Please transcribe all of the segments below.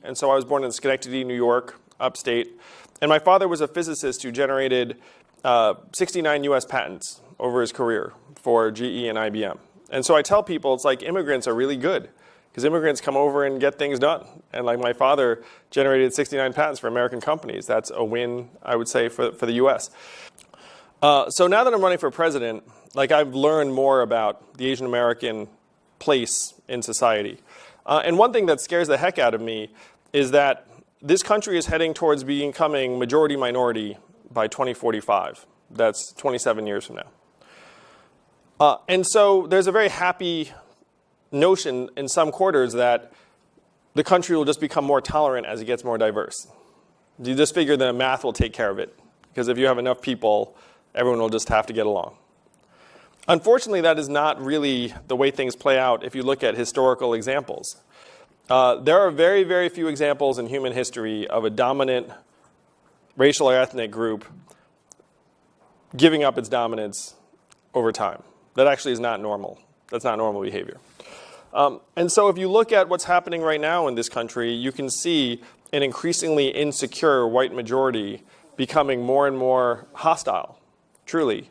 And so I was born in Schenectady, New York, upstate. And my father was a physicist who generated 69 US patents over his career for GE and IBM. And so I tell people, it's like immigrants are really good because immigrants come over and get things done. And like my father generated 69 patents for American companies. That's a win, I would say, for the US. So now that I'm running for president, like I've learned more about the Asian American place in society. And one thing that scares the heck out of me is that this country is heading towards becoming majority minority by 2045. That's 27 years from now. And so there's a very happy notion in some quarters that the country will just become more tolerant as it gets more diverse. You just figure the math will take care of it. Because if you have enough people, everyone will just have to get along. Unfortunately, that is not really the way things play out if you look at historical examples. There are very, very few examples in human history of a dominant racial or ethnic group giving up its dominance over time. That actually is not normal. That's not normal behavior. And so if you look at what's happening right now in this country, you can see an increasingly insecure white majority becoming more and more hostile, truly.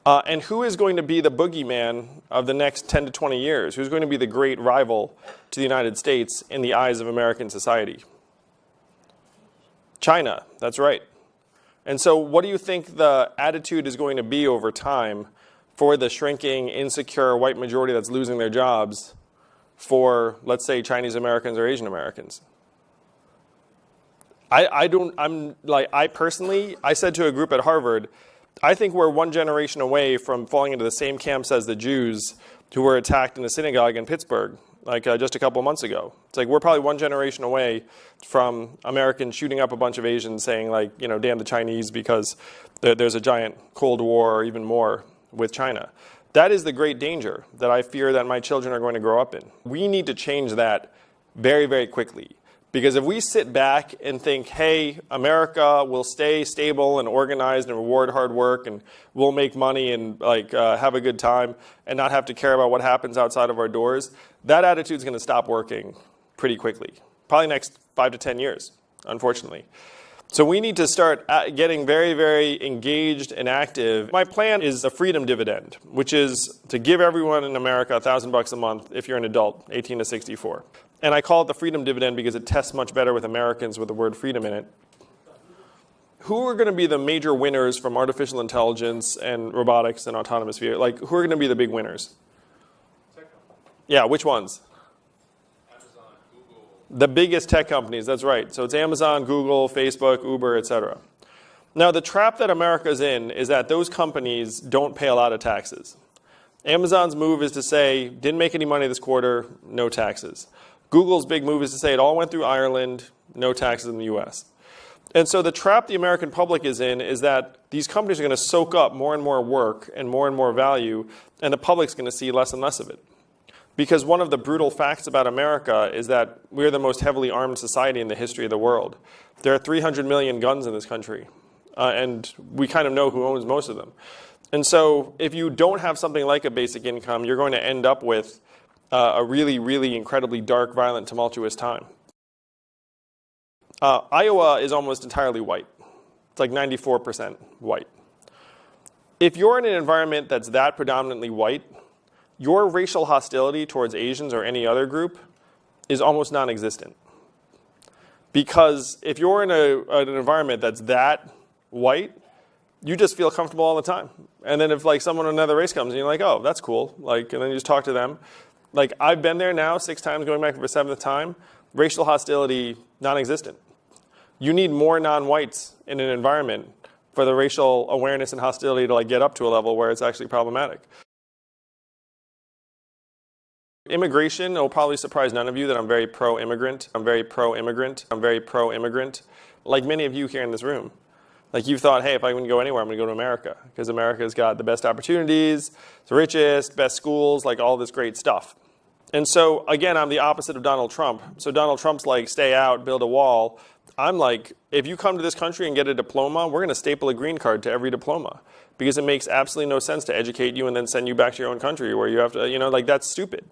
And who is going to be the boogeyman of the next 10 to 20 years? Who's going to be the great rival to the United States in the eyes of American society? China, that's right. And so what do you think the attitude is going to be over time for the shrinking, insecure white majority that's losing their jobs for, let's say, Chinese Americans or Asian Americans? I personally, I said to a group at Harvard, I think we're one generation away from falling into the same camps as the Jews who were attacked in a synagogue in Pittsburgh, like just a couple months ago. It's like we're probably one generation away from Americans shooting up a bunch of Asians saying, like, you know, damn the Chinese because there's a giant Cold War or even more with China. That is the great danger that I fear that my children are going to grow up in. We need to change that very, very quickly. Because if we sit back and think, hey, America will stay stable and organized and reward hard work and we'll make money and have a good time and not have to care about what happens outside of our doors, that attitude is going to stop working pretty quickly. Probably next 5 to 10 years, unfortunately. So we need to start getting very, very engaged and active. My plan is a freedom dividend, which is to give everyone in America $1,000 a month if you're an adult, 18 to 64. And I call it the freedom dividend because it tests much better with Americans with the word freedom in it. Who are going to be the major winners from artificial intelligence and robotics and autonomous vehicles? Like, who are going to be the big winners? Yeah, which ones? Amazon, Google. The biggest tech companies, that's right. So it's Amazon, Google, Facebook, Uber, etc. Now, the trap that America's in is that those companies don't pay a lot of taxes. Amazon's move is to say, didn't make any money this quarter, no taxes. Google's big move is to say it all went through Ireland, no taxes in the US. And so the trap the American public is in is that these companies are going to soak up more and more work and more value, and the public's going to see less and less of it. Because one of the brutal facts about America is that we're the most heavily armed society in the history of the world. There are 300 million guns in this country, and we kind of know who owns most of them. And so if you don't have something like a basic income, you're going to end up with a really, really incredibly dark, violent, tumultuous time. Iowa is almost entirely white. It's like 94% white. If you're in an environment that's that predominantly white, your racial hostility towards Asians or any other group is almost non-existent. Because if you're in an environment that's that white, you just feel comfortable all the time. And then if like someone of another race comes and you're like, oh, that's cool, like, and then you just talk to them. Like, I've been there now 6 times, going back for the 7th time. Racial hostility, non-existent. You need more non-whites in an environment for the racial awareness and hostility to like get up to a level where it's actually problematic. Immigration, it will probably surprise none of you that I'm very pro-immigrant. I'm very pro-immigrant. I'm very pro-immigrant. Like many of you here in this room. Like you thought, hey, if I can go anywhere, I'm going to go to America. Because America's got the best opportunities, the richest, best schools, like all this great stuff. And so, again, I'm the opposite of Donald Trump. So Donald Trump's like, stay out, build a wall. I'm like, if you come to this country and get a diploma, we're going to staple a green card to every diploma. Because it makes absolutely no sense to educate you and then send you back to your own country where you have to, like, that's stupid.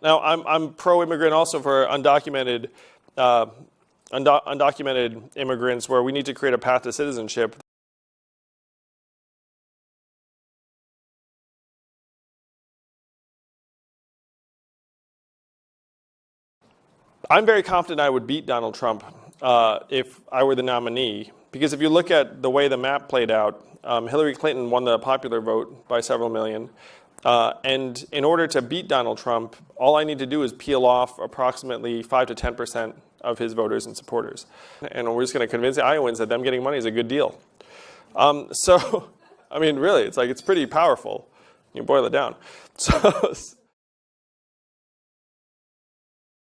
Now, I'm pro-immigrant also for undocumented immigrants, where we need to create a path to citizenship. I'm very confident I would beat Donald Trump if I were the nominee, because if you look at the way the map played out, Hillary Clinton won the popular vote by several million. And in order to beat Donald Trump, all I need to do is peel off approximately 5 to 10% of his voters and supporters. And we're just going to convince the Iowans that them getting money is a good deal. So, I mean, really, it's pretty powerful. You boil it down. So,